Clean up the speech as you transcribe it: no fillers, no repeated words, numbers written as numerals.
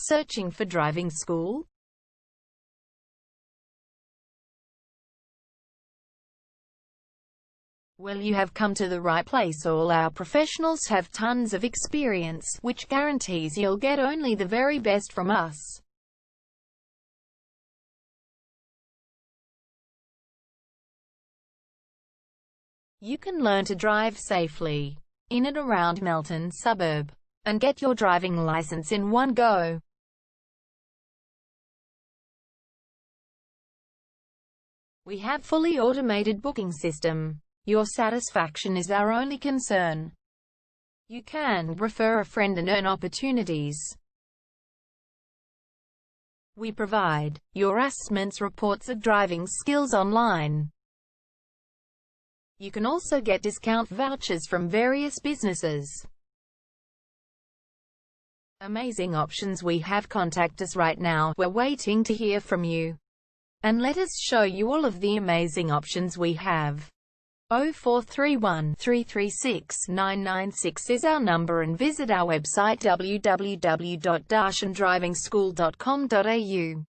Searching for driving school? Well, you have come to the right place. All our professionals have tons of experience, which guarantees you'll get only the very best from us. You can learn to drive safely in and around Melbourne suburb and get your driving license in one go. We have fully automated booking system. Your satisfaction is our only concern. You can refer a friend and earn opportunities. We provide your assessments reports of driving skills online. You can also get discount vouchers from various businesses. Amazing options we have. Contact us right now. We're waiting to hear from you. And let us show you all of the amazing options we have. 0431 336 996 is our number, and visit our website www.darshandrivingschool.com.au.